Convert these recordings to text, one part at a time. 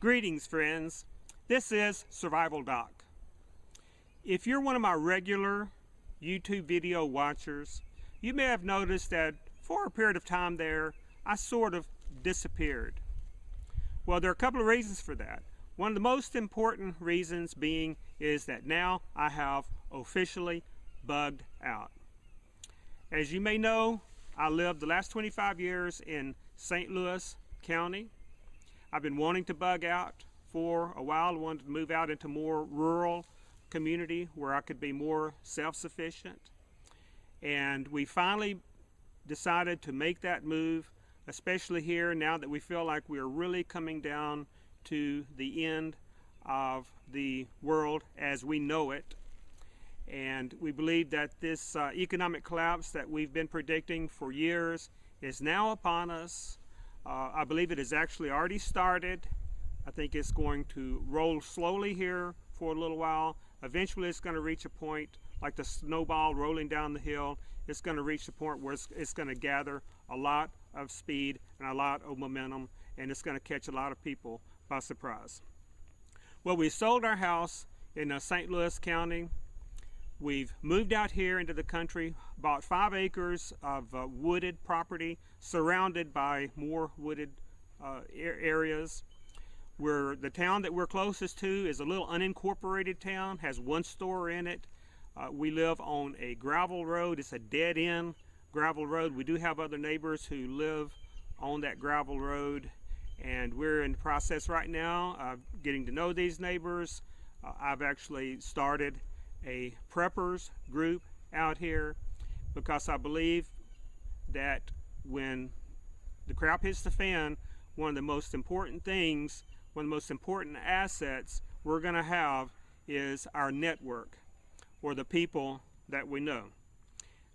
Greetings, friends. This is Survival Doc. If you're one of my regular YouTube video watchers, you may have noticed that for a period of time there, I sort of disappeared. Well, there are a couple of reasons for that. One of the most important reasons being is that now I have officially bugged out. As you may know, I lived the last 25 years in St. Louis County. I've been wanting to bug out for a while. I wanted to move out into more rural community where I could be more self-sufficient. And we finally decided to make that move, especially here now that we feel like we are really coming down to the end of the world as we know it. And we believe that this economic collapse that we've been predicting for years is now upon us. I believe it has actually already started. I think it's going to roll slowly here for a little while. Eventually it's going to reach a point like the snowball rolling down the hill. It's going to reach the point where it's going to gather a lot of speed and a lot of momentum, and it's going to catch a lot of people by surprise. Well, we sold our house in St. Louis County. We've moved out here into the country, bought 5 acres of wooded property surrounded by more wooded areas. The town that we're closest to is a little unincorporated town, has 1 store in it. We live on a gravel road. It's a dead-end gravel road. We do have other neighbors who live on that gravel road, and we're in the process right now of getting to know these neighbors. I've actually started a preppers group out here because I believe that when the crap hits the fan, one of the most important things, one of the most important assets we're going to have is our network, or the people that we know.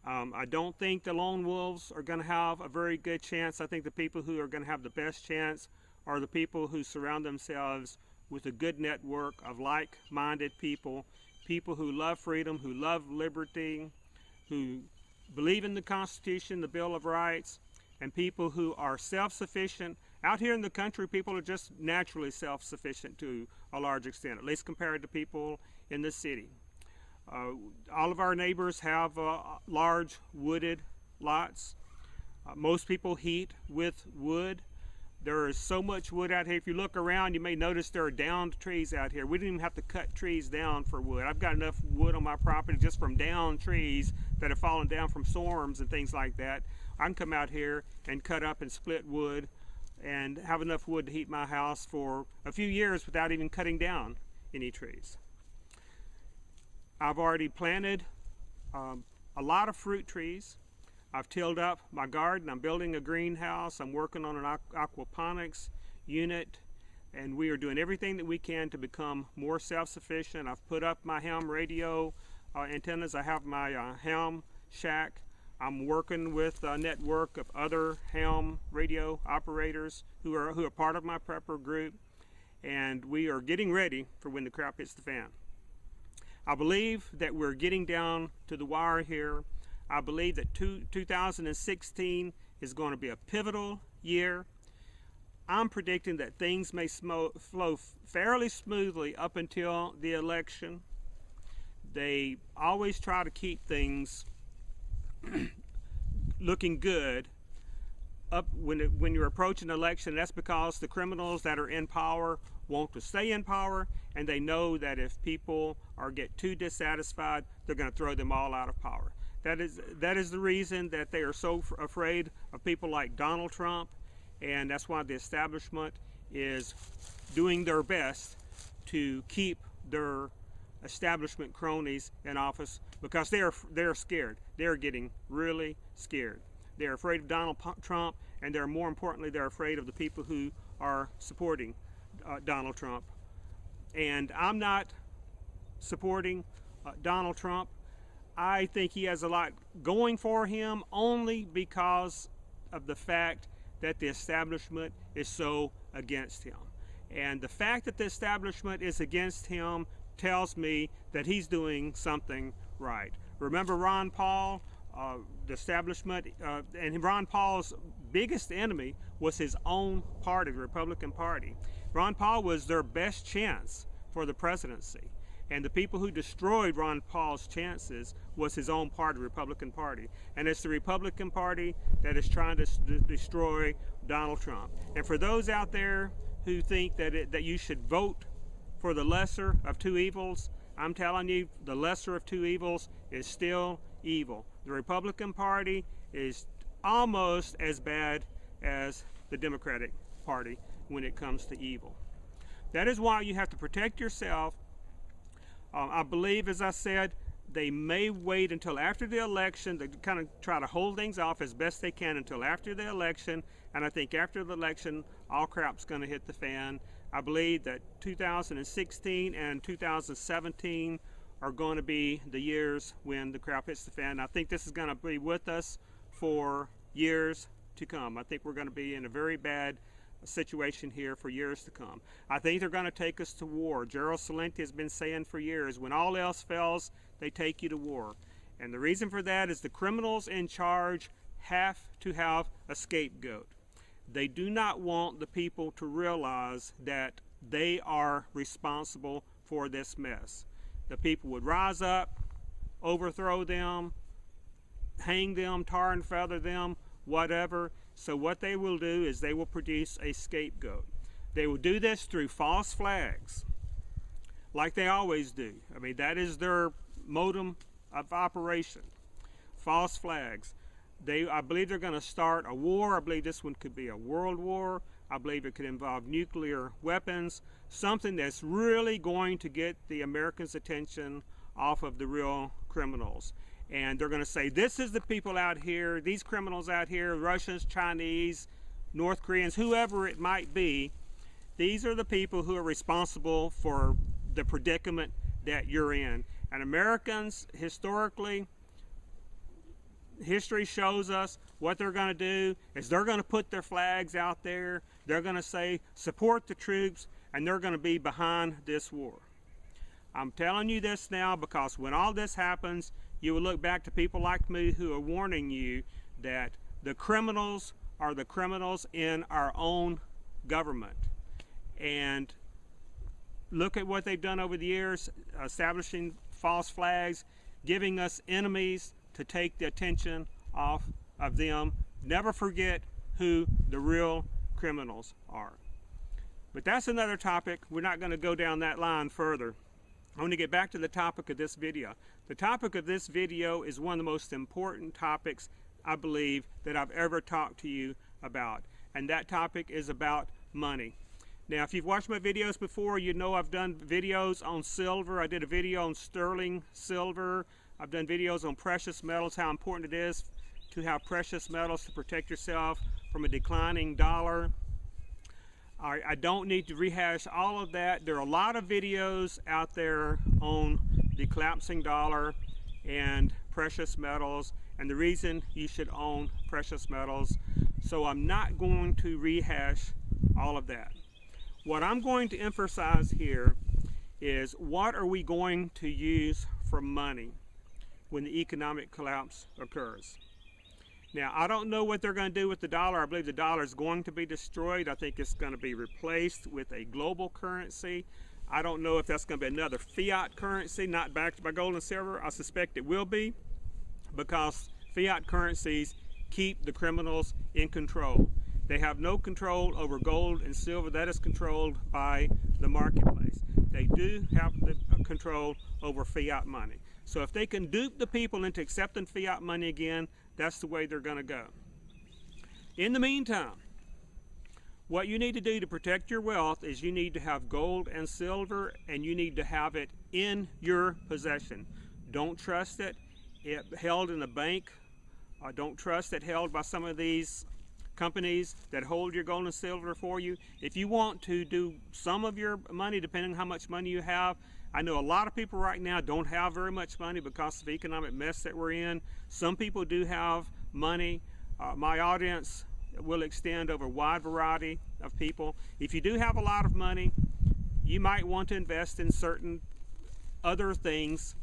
I don't think the lone wolves are going to have a very good chance. I think the people who are going to have the best chance are the people who surround themselves with a good network of like-minded people, people who love freedom, who love liberty, who believe in the Constitution, the Bill of Rights, and people who are self-sufficient. Out here in the country, people are just naturally self-sufficient to a large extent, at least compared to people in the city. All of our neighbors have large wooded lots. Most people heat with wood. There is so much wood out here. If you look around, you may notice there are downed trees out here. We didn't even have to cut trees down for wood. I've got enough wood on my property just from downed trees that have fallen down from storms and things like that. I can come out here and cut up and split wood and have enough wood to heat my house for a few years without even cutting down any trees. I've already planted a lot of fruit trees. I've tilled up my garden. I'm building a greenhouse. I'm working on an aquaponics unit, and we are doing everything that we can to become more self-sufficient. I've put up my ham radio antennas. I have my ham shack. I'm working with a network of other ham radio operators who are part of my prepper group, and we are getting ready for when the crap hits the fan. I believe that we're getting down to the wire here. I believe that 2016 is going to be a pivotal year. I'm predicting that things may flow fairly smoothly up until the election. They always try to keep things looking good up when you're approaching an election. That's because the criminals that are in power want to stay in power, and they know that if people get too dissatisfied, they're going to throw them all out of power. That is the reason that they are so afraid of people like Donald Trump, and that's why the establishment is doing their best to keep their establishment cronies in office, because they're scared. They're getting really scared. They're afraid of Donald Trump, and more importantly, they're afraid of the people who are supporting Donald Trump. And I'm not supporting Donald Trump. I think he has a lot going for him only because of the fact that the establishment is so against him. And the fact that the establishment is against him tells me that he's doing something right. Remember Ron Paul, the establishment, and Ron Paul's biggest enemy was his own party, the Republican Party. Ron Paul was their best chance for the presidency. And the people who destroyed Ron Paul's chances was his own party, the Republican Party. And it's the Republican Party that is trying to destroy Donald Trump. And for those out there who think that you should vote for the lesser of two evils, I'm telling you, the lesser of two evils is still evil. The Republican Party is almost as bad as the Democratic Party when it comes to evil. That is why you have to protect yourself. I believe, as I said, they may wait until after the election to kind of try to hold things off as best they can until after the election. And I think after the election, all crap's going to hit the fan. I believe that 2016 and 2017 are going to be the years when the crap hits the fan. I think this is going to be with us for years to come. I think we're going to be in a very bad situation here for years to come. I think they're going to take us to war. Gerald Celente has been saying for years, when all else fails, they take you to war. And the reason for that is the criminals in charge have to have a scapegoat. They do not want the people to realize that they are responsible for this mess. The people would rise up, overthrow them, hang them, tar and feather them, whatever. So what they will do is they will produce a scapegoat. They will do this through false flags, like they always do. I mean, that is their modem of operation. False flags. I believe they're going to start a war. I believe this one could be a world war. I believe it could involve nuclear weapons, something that's really going to get the Americans' attention off of the real criminals. And they're going to say, this is the people out here, these criminals out here, Russians, Chinese, North Koreans, whoever it might be, these are the people who are responsible for the predicament that you're in. And Americans, historically, history shows us what they're going to do is they're going to put their flags out there, they're going to say, support the troops, and they're going to be behind this war. I'm telling you this now because when all this happens, you will look back to people like me who are warning you that the criminals are the criminals in our own government. And look at what they've done over the years, establishing false flags, giving us enemies to take the attention off of them. Never forget who the real criminals are. But that's another topic. We're not going to go down that line further. I want to get back to the topic of this video. The topic of this video is one of the most important topics, I believe, that I've ever talked to you about. And that topic is about money. Now, if you've watched my videos before, you know I've done videos on silver. I did a video on sterling silver. I've done videos on precious metals, how important it is to have precious metals to protect yourself from a declining dollar. I don't need to rehash all of that. There are a lot of videos out there on the collapsing dollar and precious metals and the reason you should own precious metals. So I'm not going to rehash all of that. What I'm going to emphasize here is what are we going to use for money when the economic collapse occurs. Now, I don't know what they're going to do with the dollar. I believe the dollar is going to be destroyed. I think it's going to be replaced with a global currency. I don't know if that's going to be another fiat currency, not backed by gold and silver. I suspect it will be because fiat currencies keep the criminals in control. They have no control over gold and silver. That is controlled by the marketplace. They do have the control over fiat money. So if they can dupe the people into accepting fiat money again, that's the way they're going to go. In the meantime, what you need to do to protect your wealth is you need to have gold and silver, and you need to have it in your possession. Don't trust it held in a bank. Don't trust it held by some of these companies that hold your gold and silver for you. If you want to do some of your money, depending on how much money you have, I know a lot of people right now don't have very much money because of the economic mess that we're in. Some people do have money. My audience will extend over a wide variety of people. If you do have a lot of money, you might want to invest in certain other things,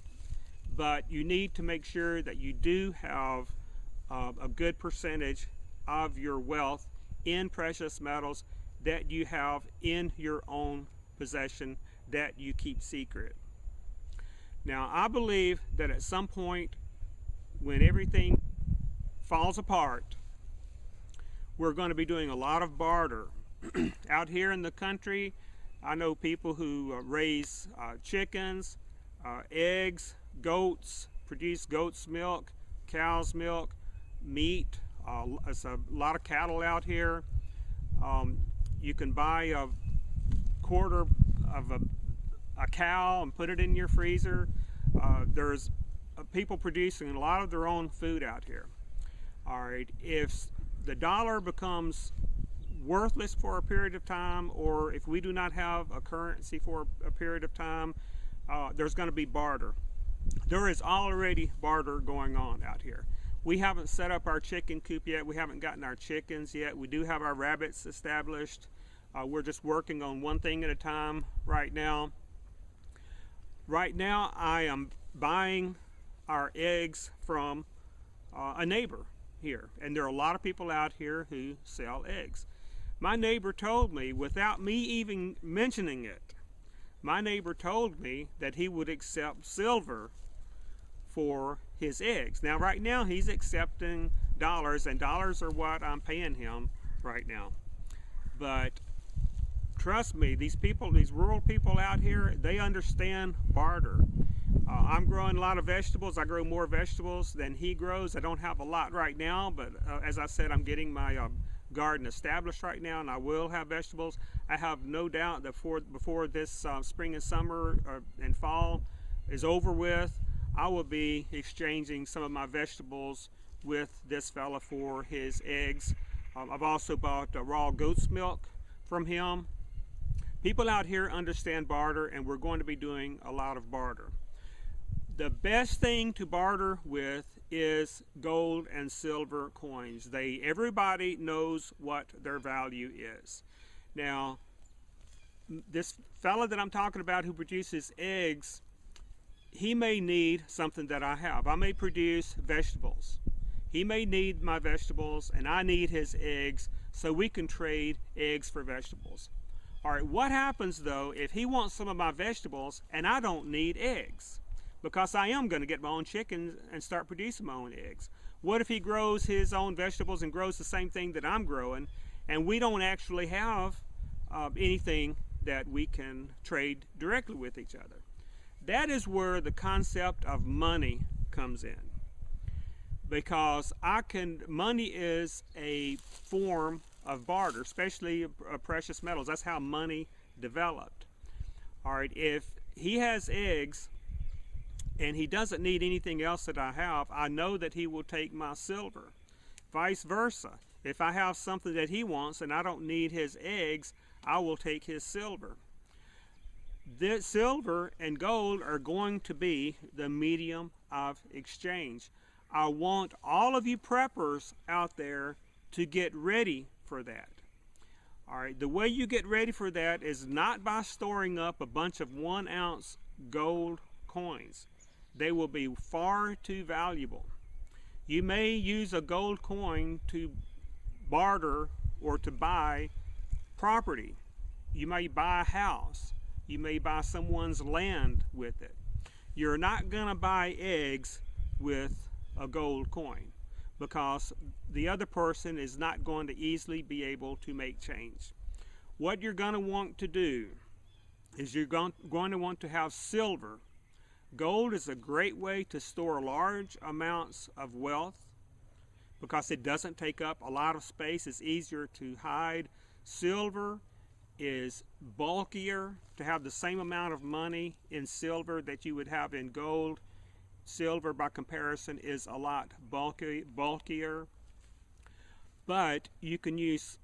but you need to make sure that you do have a good percentage of your wealth in precious metals. that you have in your own possession that you keep secret. Now, I believe that at some point when everything falls apart, we're going to be doing a lot of barter. Out here in the country, I know people who raise chickens, eggs, goats, produce goat's milk, cow's milk, meat. There's a lot of cattle out here. You can buy a quarter of a cow and put it in your freezer. There's people producing a lot of their own food out here. All right, if the dollar becomes worthless for a period of time, or if we do not have a currency for a period of time, there's going to be barter. There is already barter going on out here. We haven't set up our chicken coop yet. We haven't gotten our chickens yet. We do have our rabbits established. We're just working on one thing at a time right now. Right now, I am buying our eggs from a neighbor here, and there are a lot of people out here who sell eggs. My neighbor told me, without me even mentioning it, my neighbor told me that he would accept silver for his eggs. Now, right now, he's accepting dollars, and dollars are what I'm paying him right now. But trust me, these people, these rural people out here, they understand barter. I'm growing a lot of vegetables. I grow more vegetables than he grows. I don't have a lot right now, but as I said, I'm getting my garden established right now, and I will have vegetables. I have no doubt that before this spring and summer and fall is over with, I will be exchanging some of my vegetables with this fella for his eggs. I've also bought raw goat's milk from him. People out here understand barter, and we're going to be doing a lot of barter. The best thing to barter with is gold and silver coins. Everybody knows what their value is. Now, this fella that I'm talking about who produces eggs, he may need something that I have. I may produce vegetables. He may need my vegetables, and I need his eggs, so we can trade eggs for vegetables. All right, what happens though if he wants some of my vegetables and I don't need eggs? Because I am going to get my own chickens and start producing my own eggs. What if he grows his own vegetables and grows the same thing that I'm growing, and we don't actually have anything that we can trade directly with each other? That is where the concept of money comes in. Because money is a form of barter, especially precious metals. That's how money developed. All right, if he has eggs and he doesn't need anything else that I have, I know that he will take my silver. Vice versa. If I have something that he wants and I don't need his eggs, I will take his silver. This silver and gold are going to be the medium of exchange. I want all of you preppers out there to get ready for that. All right, the way you get ready for that is not by storing up a bunch of 1 ounce gold coins. They will be far too valuable. You may use a gold coin to barter or to buy property. You may buy a house. You may buy someone's land with it. You're not going to buy eggs with a gold coin, because the other person is not going to easily be able to make change. What you're going to want to do is you're going to want to have silver. Gold is a great way to store large amounts of wealth because it doesn't take up a lot of space. It's easier to hide. Silver is bulkier. To have the same amount of money in silver that you would have in gold, silver by comparison is a lot bulkier. But you can use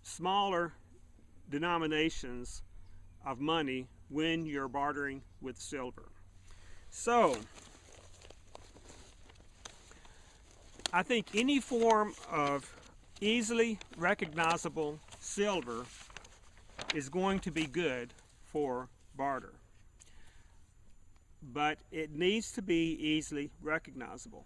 smaller denominations of money when you're bartering with silver. So, I think any form of easily recognizable silver is going to be good for barter. But it needs to be easily recognizable.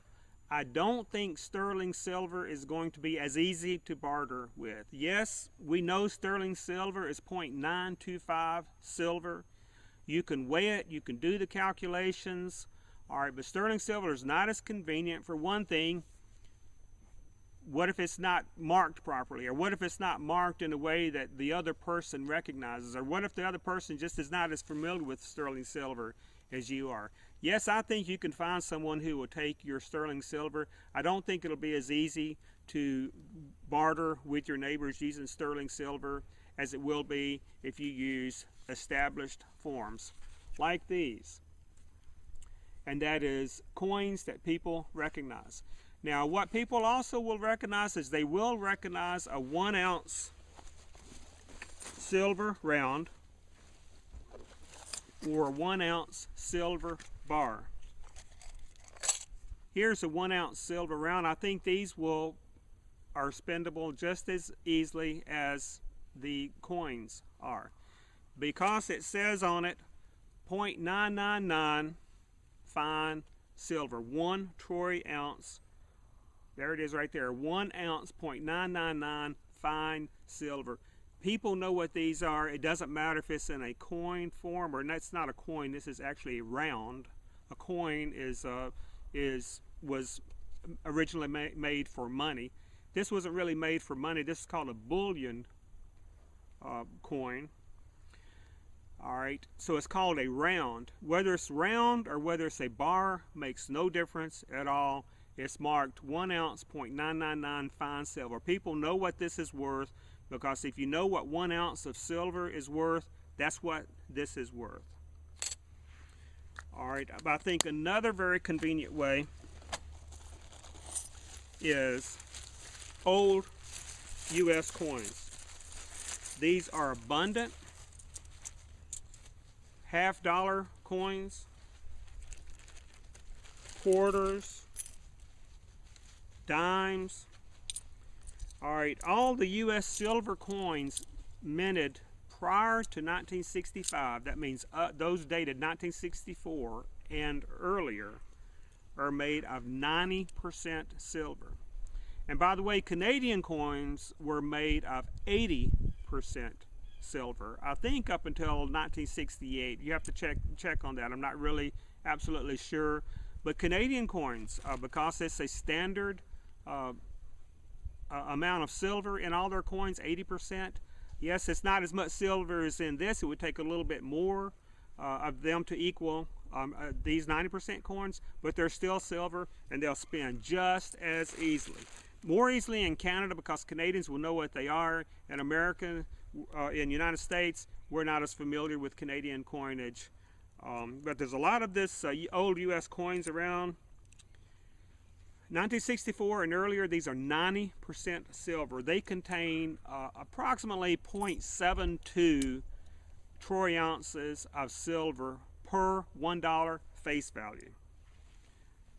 I don't think sterling silver is going to be as easy to barter with. Yes, we know sterling silver is 0.925 silver. You can weigh it, you can do the calculations. All right, but sterling silver is not as convenient. For one thing, what if it's not marked properly? Or what if it's not marked in a way that the other person recognizes? Or what if the other person just is not as familiar with sterling silver as you are? Yes, I think you can find someone who will take your sterling silver. I don't think it'll be as easy to barter with your neighbors using sterling silver as it will be if you use established forms like these. And that is coins that people recognize. Now, what people also will recognize is they will recognize a 1 ounce silver round or a 1 ounce silver bar. Here's a 1 ounce silver round. I think these are spendable just as easily as the coins are, because it says on it 0.999 fine silver, 1 troy ounce. There it is right there, 1 ounce, 0.999 fine silver. People know what these are. It doesn't matter if it's in a coin form, or that's not a coin, this is actually a round. A coin was originally made for money. This wasn't really made for money. This is called a bullion coin. All right, so it's called a round. Whether it's round or whether it's a bar makes no difference at all. It's marked 1 ounce, 0.999 fine silver. People know what this is worth, because if you know what 1 ounce of silver is worth, that's what this is worth. All right, I think another very convenient way is old U.S. coins. These are abundant. $half coins, quarters, dimes. All right, all the U.S. silver coins minted prior to 1965, that means those dated 1964 and earlier, are made of 90% silver. And by the way, Canadian coins were made of 80% silver. I think up until 1968. You have to check on that. I'm not really absolutely sure. But Canadian coins, because it's a standard amount of silver in all their coins, 80%. Yes, it's not as much silver as in this. It would take a little bit more of them to equal these 90% coins, but they're still silver, and they'll spin just as easily. More easily in Canada, because Canadians will know what they are. In America, in the United States, we're not as familiar with Canadian coinage. But there's a lot of this old U.S. coins around. 1964 and earlier, these are 90% silver. They contain approximately 0.72 troy ounces of silver per $1 face value.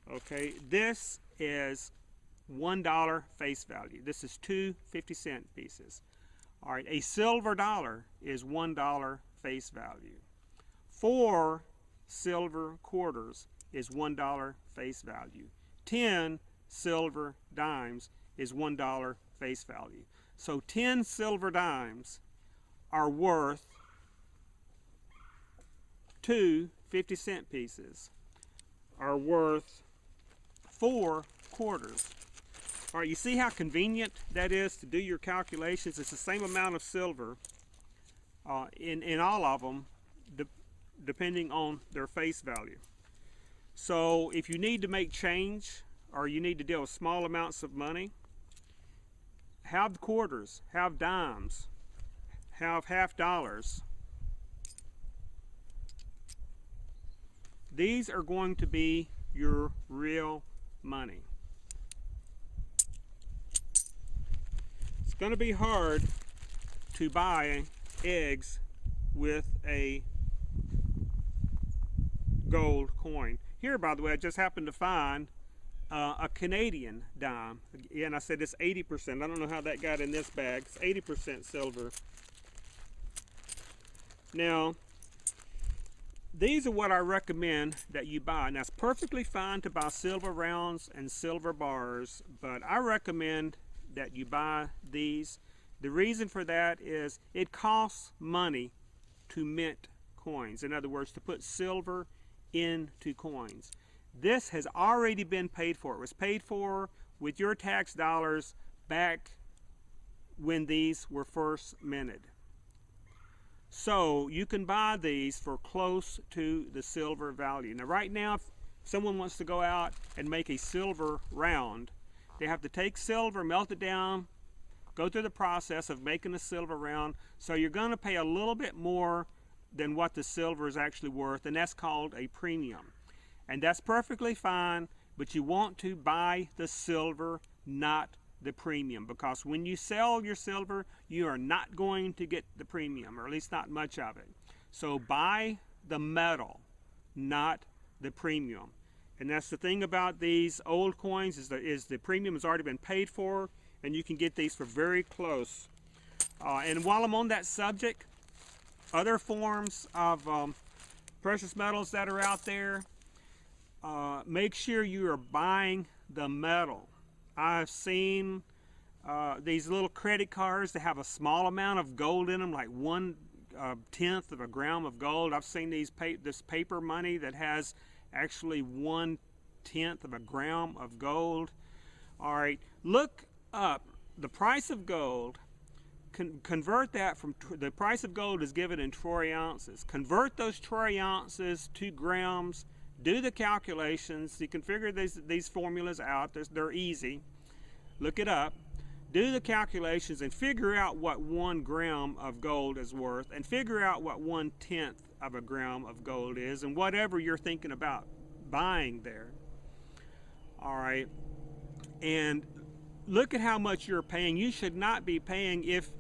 Okay, this is $1 face value. This is 2 50-cent pieces. All right, a silver dollar is $1 face value. 4 silver quarters is $1 face value. 10 silver dimes is $1 face value. So 10 silver dimes are worth 2 50-cent pieces are worth 4 quarters. All right, you see how convenient that is to do your calculations? It's the same amount of silver in all of them, depending on their face value. So if you need to make change, or you need to deal with small amounts of money, have quarters, have dimes, have half dollars. These are going to be your real money. It's going to be hard to buy eggs with a gold coin. Here, by the way, I just happened to find a Canadian dime. Again, I said it's 80%. I don't know how that got in this bag. It's 80% silver. Now, these are what I recommend that you buy. Now, it's perfectly fine to buy silver rounds and silver bars, but I recommend that you buy these. The reason for that is it costs money to mint coins. In other words, to put silver into coins. This has already been paid for. It was paid for with your tax dollars back when these were first minted. So you can buy these for close to the silver value. Now right now, if someone wants to go out and make a silver round, they have to take silver, melt it down, go through the process of making a silver round. So you're going to pay a little bit more than what the silver is actually worth, and that's called a premium. And that's perfectly fine, but you want to buy the silver, not the premium, because when you sell your silver, you are not going to get the premium, or at least not much of it. So buy the metal, not the premium. And that's the thing about these old coins, is the premium has already been paid for, and you can get these for very close. And while I'm on that subject, other forms of precious metals that are out there, make sure you are buying the metal. I've seen these little credit cards that have a small amount of gold in them, like 1/10 of a gram of gold. I've seen this paper money that has actually 1/10 of a gram of gold. All right, look up the price of gold. Convert that from, the price of gold is given in troy ounces. Convert those troy ounces to grams. Do the calculations. You can figure these formulas out. They're easy. Look it up. Do the calculations and figure out what 1 gram of gold is worth, and figure out what 1/10 of a gram of gold is, and whatever you're thinking about buying there. All right. And look at how much you're paying. You should not be paying if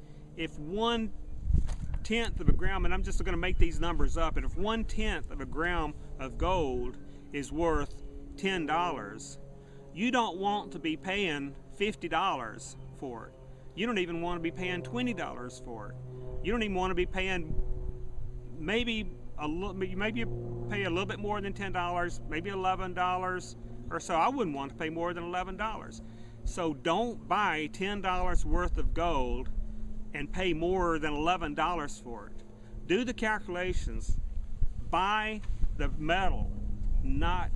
1/10 of a gram, and I'm just going to make these numbers up, and if 1/10 of a gram of gold is worth $10, you don't want to be paying $50 for it. You don't even want to be paying $20 for it. You don't even want to be paying maybe you pay a little bit more than $10, maybe $11 or so. I wouldn't want to pay more than $11. So don't buy $10 worth of gold and pay more than $11 for it. Do the calculations. Buy the metal, not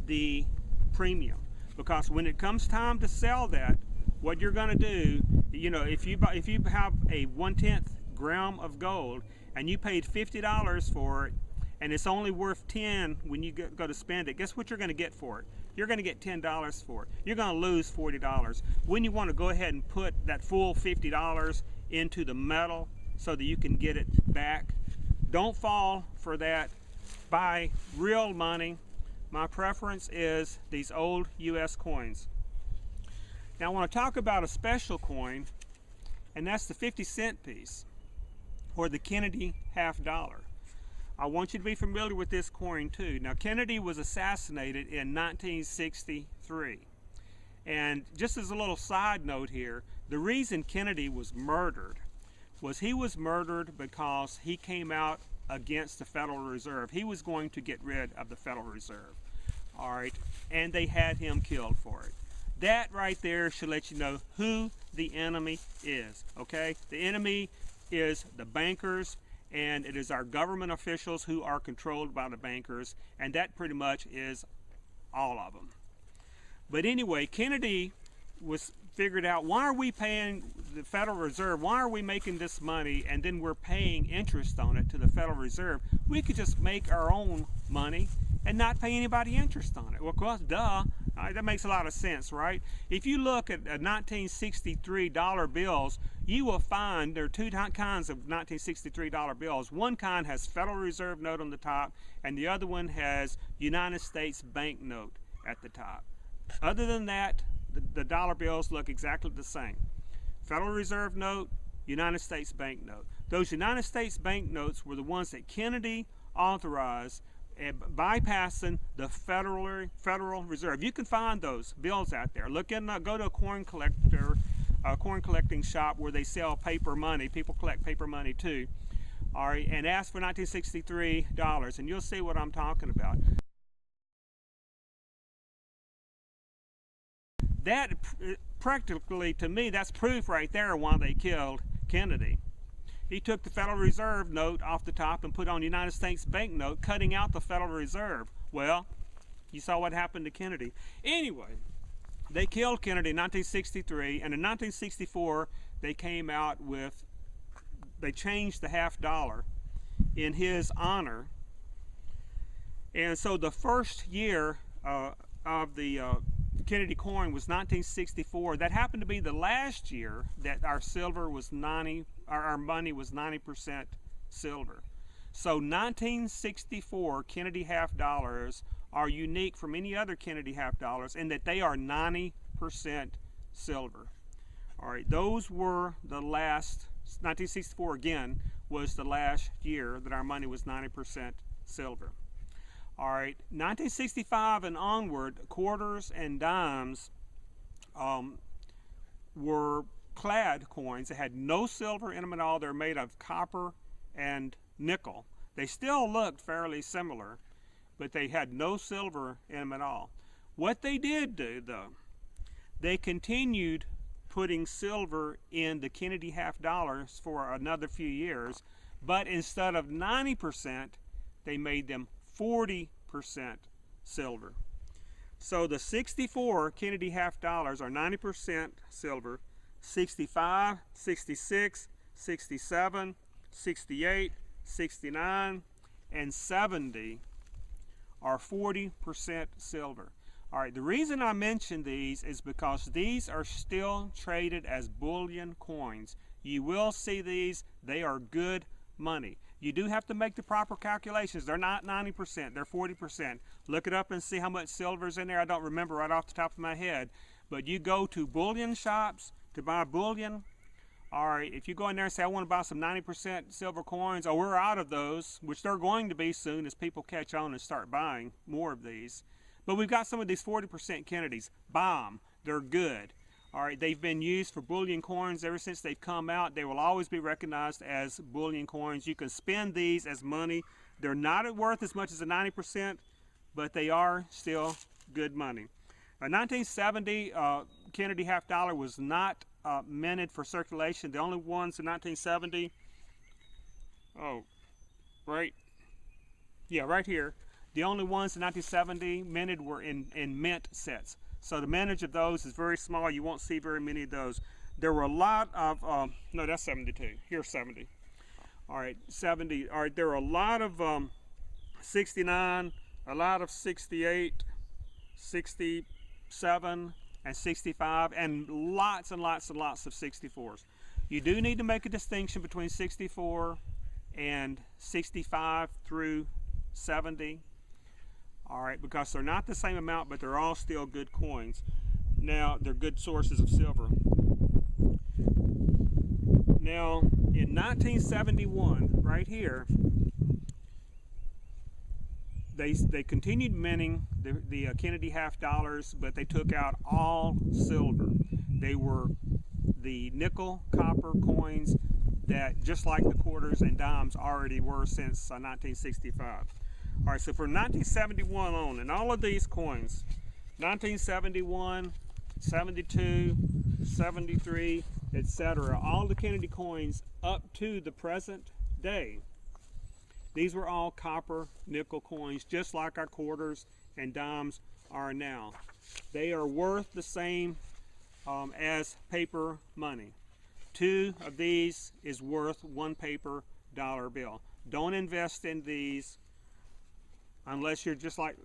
the premium. Because when it comes time to sell that, what you're going to do, you know, if you have a 1/10 gram of gold and you paid $50 for it, and it's only worth $10 when you go to spend it, guess what you're going to get for it? You're going to get $10 for it. You're going to lose $40. When you want to go ahead and put that full $50 into the metal so that you can get it back, don't fall for that. Buy real money. My preference is these old US coins. Now I want to talk about a special coin, and that's the 50-cent piece, or the Kennedy $half. I want you to be familiar with this coin too. Now Kennedy was assassinated in 1963. And just as a little side note here, the reason Kennedy was murdered was he was murdered because he came out against the Federal Reserve. He was going to get rid of the Federal Reserve. All right, and they had him killed for it. That right there should let you know who the enemy is, okay? The enemy is the bankers, and it is our government officials who are controlled by the bankers, and that pretty much is all of them. But anyway, Kennedy was figured out, why are we paying the Federal Reserve? Why are we making this money and then we're paying interest on it to the Federal Reserve? We could just make our own money and not pay anybody interest on it. Well, of course, duh. That makes a lot of sense, right? If you look at 1963 dollar bills, you will find there are two kinds of 1963 dollar bills. One kind has Federal Reserve note on the top, and the other one has United States bank note at the top. Other than that, the dollar bills look exactly the same. Federal Reserve note, United States bank note. Those United States bank notes were the ones that Kennedy authorized, bypassing the Federal Reserve. You can find those bills out there. Look in, go to a coin collecting shop where they sell paper money. People collect paper money too. All right, and ask for $1963, and you'll see what I'm talking about. That practically, to me, that's proof right there why they killed Kennedy. He took the Federal Reserve note off the top and put on United States banknote, cutting out the Federal Reserve. Well, you saw what happened to Kennedy. Anyway, they killed Kennedy in 1963, and in 1964 they came out with, they changed the $50 in his honor. And so the first year of the Kennedy coin was 1964. That happened to be the last year that our silver was our money was 90% silver. So 1964 Kennedy $50 are unique from any other Kennedy $50 in that they are 90% silver. All right, those were the last, 1964 again was the last year that our money was 90% silver. All right, 1965 and onward, quarters and dimes were clad coins. They had no silver in them at all. They're made of copper and nickel. They still looked fairly similar, but they had no silver in them at all. What they did do, though, they continued putting silver in the Kennedy $50 for another few years, but instead of 90%, they made them 40% silver. So the 64 Kennedy $50 are 90% silver, 65, 66, 67, 68, 69, and 70 are 40% silver. All right, the reason I mention these is because these are still traded as bullion coins. You will see these, they are good money. You do have to make the proper calculations. They're not 90%, they're 40%. Look it up and see how much silver's in there. I don't remember right off the top of my head. But you go to bullion shops to buy bullion. All right, if you go in there and say, I want to buy some 90% silver coins, or we're out of those, which they're going to be soon as people catch on and start buying more of these. But we've got some of these 40% Kennedys. Buy them. They're good. All right, they've been used for bullion coins ever since they've come out. They will always be recognized as bullion coins. You can spend these as money. They're not worth as much as the 90%, but they are still good money. 1970 Kennedy $50 was not minted for circulation. The only ones in 1970, right here. The only ones in 1970 minted were in mint sets. So the mintage of those is very small. You won't see very many of those. There were a lot of, no, that's 72. Here's 70. All right, 70. All right, there are a lot of 69, a lot of 68, 67, and 65, and lots and lots and lots of 64s. You do need to make a distinction between 64 and 65 through 70. All right, because they're not the same amount, but they're all still good coins. Now, they're good sources of silver. Now, in 1971, right here, they continued minting the Kennedy $50, but they took out all silver. They were the nickel copper coins that, just like the quarters and dimes, already were since 1965. All right, so from 1971 on, and all of these coins, 1971, 72, 73, etc., all the Kennedy coins up to the present day, these were all copper nickel coins, just like our quarters and dimes are now. They are worth the same as paper money. 2 of these is worth 1 paper dollar bill. Don't invest in these unless you're just like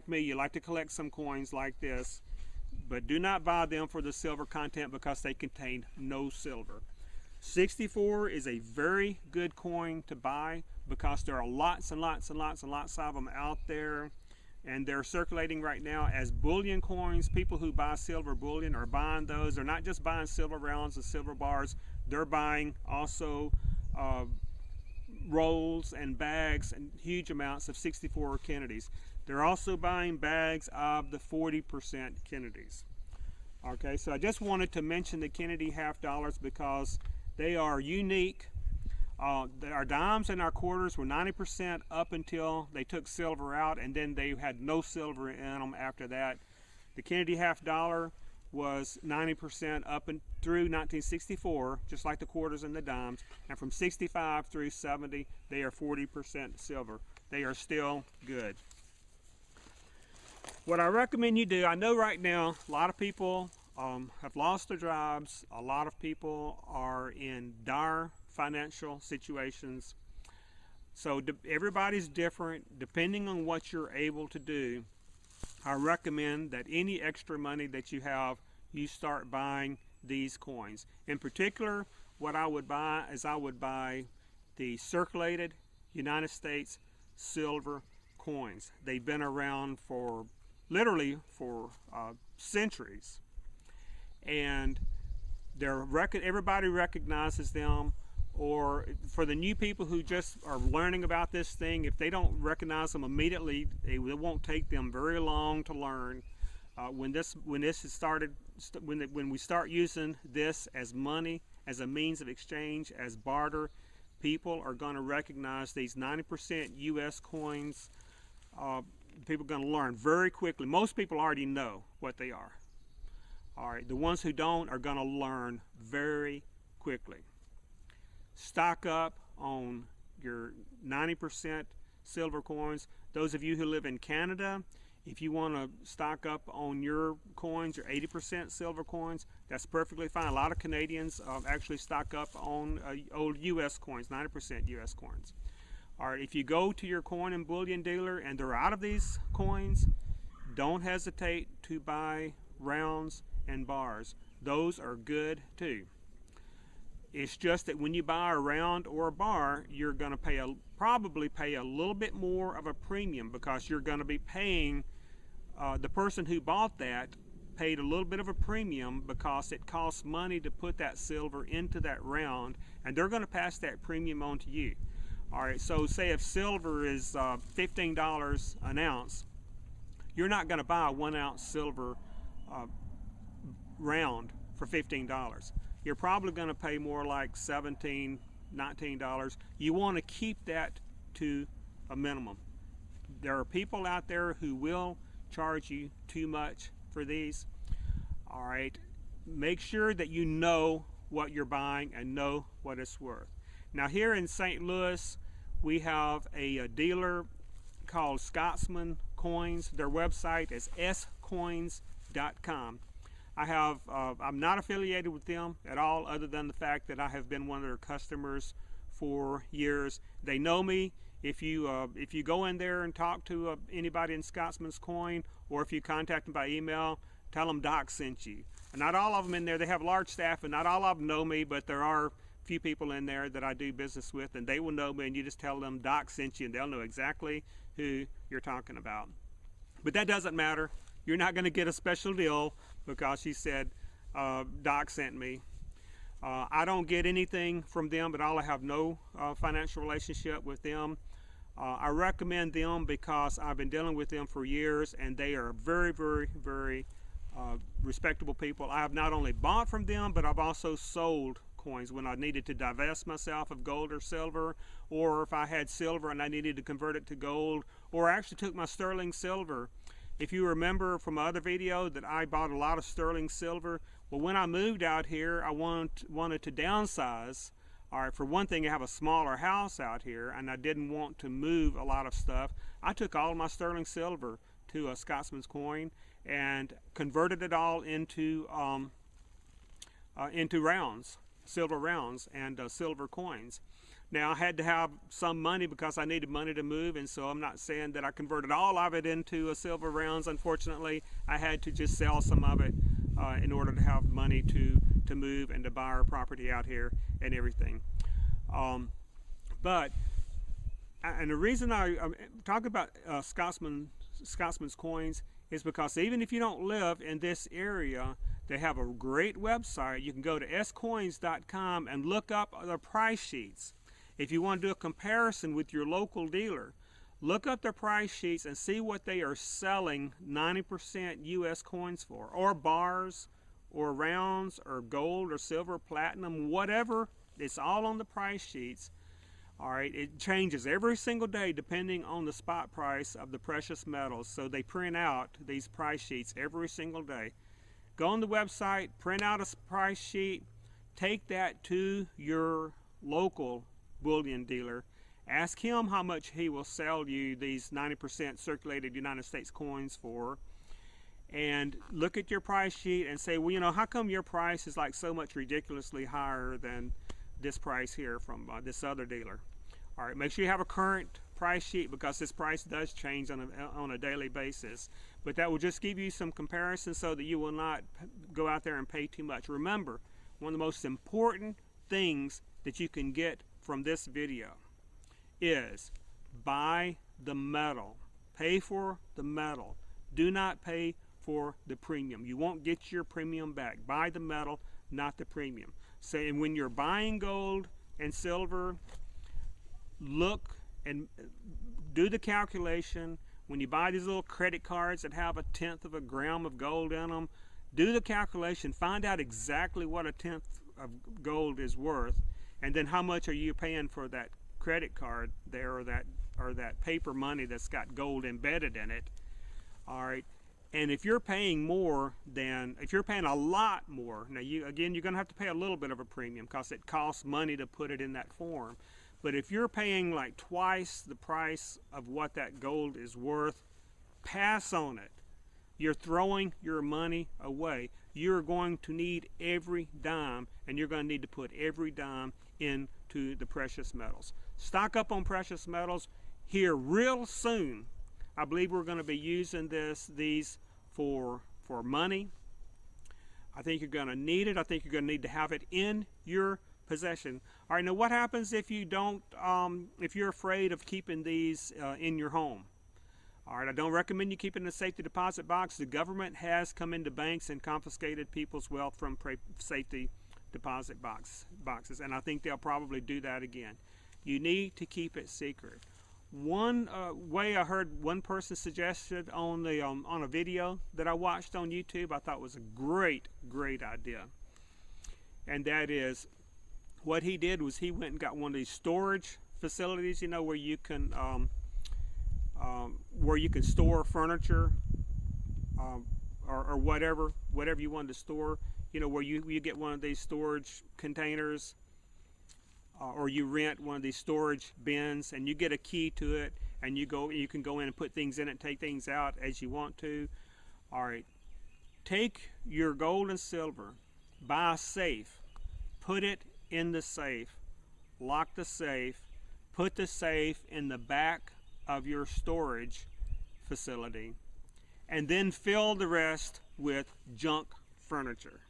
me. You like to collect some coins like this, but do not buy them for the silver content because they contain no silver. 64 is a very good coin to buy because there are lots and lots and lots and lots of them out there, and they're circulating right now as bullion coins. People who buy silver bullion are buying those. They're not just buying silver rounds and silver bars, they're buying also rolls and bags and huge amounts of 64 Kennedys. They're also buying bags of the 40% Kennedys. Okay, so I just wanted to mention the Kennedy $50 because they are unique. Our dimes and our quarters were 90% up until they took silver out, and then they had no silver in them after that. The Kennedy half dollar was 90% up and through 1964, just like the quarters and the dimes, and from 65 through 70, they are 40% silver. They are still good. What I recommend you do, I know right now a lot of people have lost their jobs. A lot of people are in dire financial situations. So everybody's different depending on what you're able to do. I recommend that any extra money that you have, you start buying these coins. In particular, what I would buy is I would buy the circulated United States silver coins. They've been around for literally for centuries, and everybody recognizes them. Or for the new people who just are learning about this thing, if they don't recognize them immediately, it won't take them very long to learn. When we start using this as money, as a means of exchange, as barter, people are going to recognize these 90% U.S. coins. People are going to learn very quickly. Most people already know what they are. All right, the ones who don't are going to learn very quickly. Stock up on your 90% silver coins. Those of you who live in Canada, if you want to stock up on your coins, your 80% silver coins, that's perfectly fine. A lot of Canadians actually stock up on old U.S. coins, 90% U.S. coins. All right, if you go to your coin and bullion dealer and they're out of these coins, don't hesitate to buy rounds and bars. Those are good too. It's just that when you buy a round or a bar, you're going to probably pay a little bit more of a premium, because you're going to be paying, the person who bought that paid a little bit of a premium because it costs money to put that silver into that round, and they're going to pass that premium on to you. All right, so say if silver is $15 an ounce, you're not going to buy a 1 ounce silver round for $15. You're probably going to pay more like $17, $19. You want to keep that to a minimum. There are people out there who will charge you too much for these. All right, make sure that you know what you're buying and know what it's worth. Now here in St. Louis, we have a dealer called Scotsman Coins. Their website is scoins.com. I'm not affiliated with them at all, other than the fact that I have been one of their customers for years. They know me. If you go in there and talk to anybody in Scotsman's Coin, or if you contact them by email, tell them Doc sent you. And not all of them in there, they have large staff, and not all of them know me, but there are a few people in there that I do business with, and they will know me, and you just tell them Doc sent you, and they'll know exactly who you're talking about. But that doesn't matter. You're not going to get a special deal because she said Doc sent me. I don't get anything from them, but I have no financial relationship with them. I recommend them because I've been dealing with them for years, and they are very, very, very respectable people. I have not only bought from them, but I've also sold coins when I needed to divest myself of gold or silver, or if I had silver and I needed to convert it to gold, or I actually took my sterling silver. If you remember from my other video that I bought a lot of sterling silver, well, when I moved out here, I wanted to downsize. All right, for one thing, I have a smaller house out here, and I didn't want to move a lot of stuff. I took all of my sterling silver to a Scotsman's Coin and converted it all into rounds, silver rounds, and silver coins. Now, I had to have some money because I needed money to move, and so I'm not saying that I converted all of it into silver rounds. Unfortunately, I had to just sell some of it in order to have money to move and to buy our property out here and everything. And the reason I talk about Scotsman's Coins is because even if you don't live in this area, they have a great website. You can go to scoins.com and look up the price sheets. If you want to do a comparison with your local dealer, look up their price sheets and see what they are selling 90% U.S. coins for, or bars, or rounds, or gold, or silver, platinum, whatever. It's all on the price sheets. All right, it changes every single day depending on the spot price of the precious metals. So they print out these price sheets every single day. Go on the website, print out a price sheet, take that to your local bullion dealer. Ask him how much he will sell you these 90% circulated United States coins for. And look at your price sheet and say, well, you know, how come your price is like so much ridiculously higher than this price here from this other dealer? All right, make sure you have a current price sheet because this price does change on a daily basis. But that will just give you some comparisons so that you will not go out there and pay too much. Remember, one of the most important things that you can get from this video is buy the metal. Pay for the metal. Do not pay for the premium. You won't get your premium back. Buy the metal, not the premium. So and when you're buying gold and silver, look and do the calculation. When you buy these little credit cards that have 1/10 of a gram of gold in them, do the calculation. Find out exactly what 1/10 of gold is worth, and then how much are you paying for that credit card there, or that paper money that's got gold embedded in it. All right. And if you're paying more than, if you're paying a lot more, now you're going to have to pay a little bit of a premium because it costs money to put it in that form. But if you're paying like twice the price of what that gold is worth, pass on it. You're throwing your money away. You're going to need every dime, and you're going to need to put every dime into the precious metals. Stock up on precious metals here real soon. I believe we're going to be using these for money. I think you're going to need it. I think you're going to need to have it in your possession. All right, now what happens if you don't, if you're afraid of keeping these in your home? All right, I don't recommend you keep it in a safety deposit box. The government has come into banks and confiscated people's wealth from safety deposit boxes, and I think they'll probably do that again. You need to keep it secret. One way I heard one person suggested on a video that I watched on YouTube, I thought was a great idea, and that is what he did was he went and got one of these storage facilities, you know, where you can store furniture or whatever you wanted to store, you know, where you get one of these storage containers. Or you rent one of these storage bins and you get a key to it, and you can go in and put things in it, take things out as you want to. All right, take your gold and silver, buy a safe, put it in the safe, lock the safe, put the safe in the back of your storage facility, and then fill the rest with junk furniture.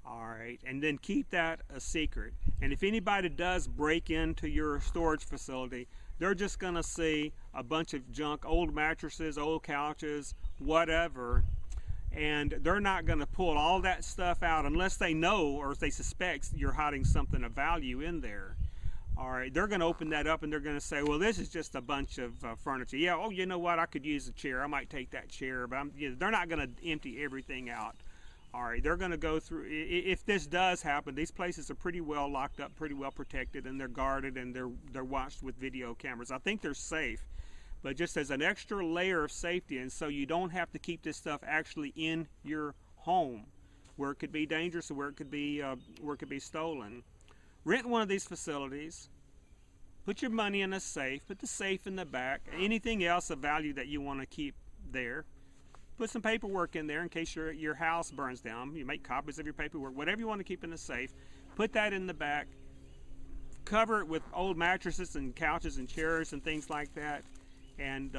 All right, and then keep that a secret. And if anybody does break into your storage facility, they're just going to see a bunch of junk, old mattresses, old couches, whatever, and they're not going to pull all that stuff out unless they know or if they suspect you're hiding something of value in there. All right, they're going to open that up and they're going to say, well, this is just a bunch of furniture. Yeah, oh, you know what, I could use a chair. I might take that chair, but they're not going to empty everything out. All right, they're going to go through, if this does happen, these places are pretty well locked up, pretty well protected, and they're guarded, and they're watched with video cameras. I think they're safe, but just as an extra layer of safety, and so you don't have to keep this stuff actually in your home where it could be dangerous or where it could be stolen. Rent one of these facilities, put your money in a safe, put the safe in the back, anything else of value that you want to keep there. Put some paperwork in there in case your house burns down. You make copies of your paperwork, whatever you want to keep in the safe. Put that in the back. Cover it with old mattresses and couches and chairs and things like that, and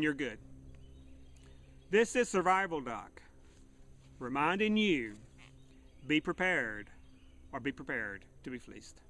you're good. This is Survival Doc, reminding you: be prepared, or be prepared to be fleeced.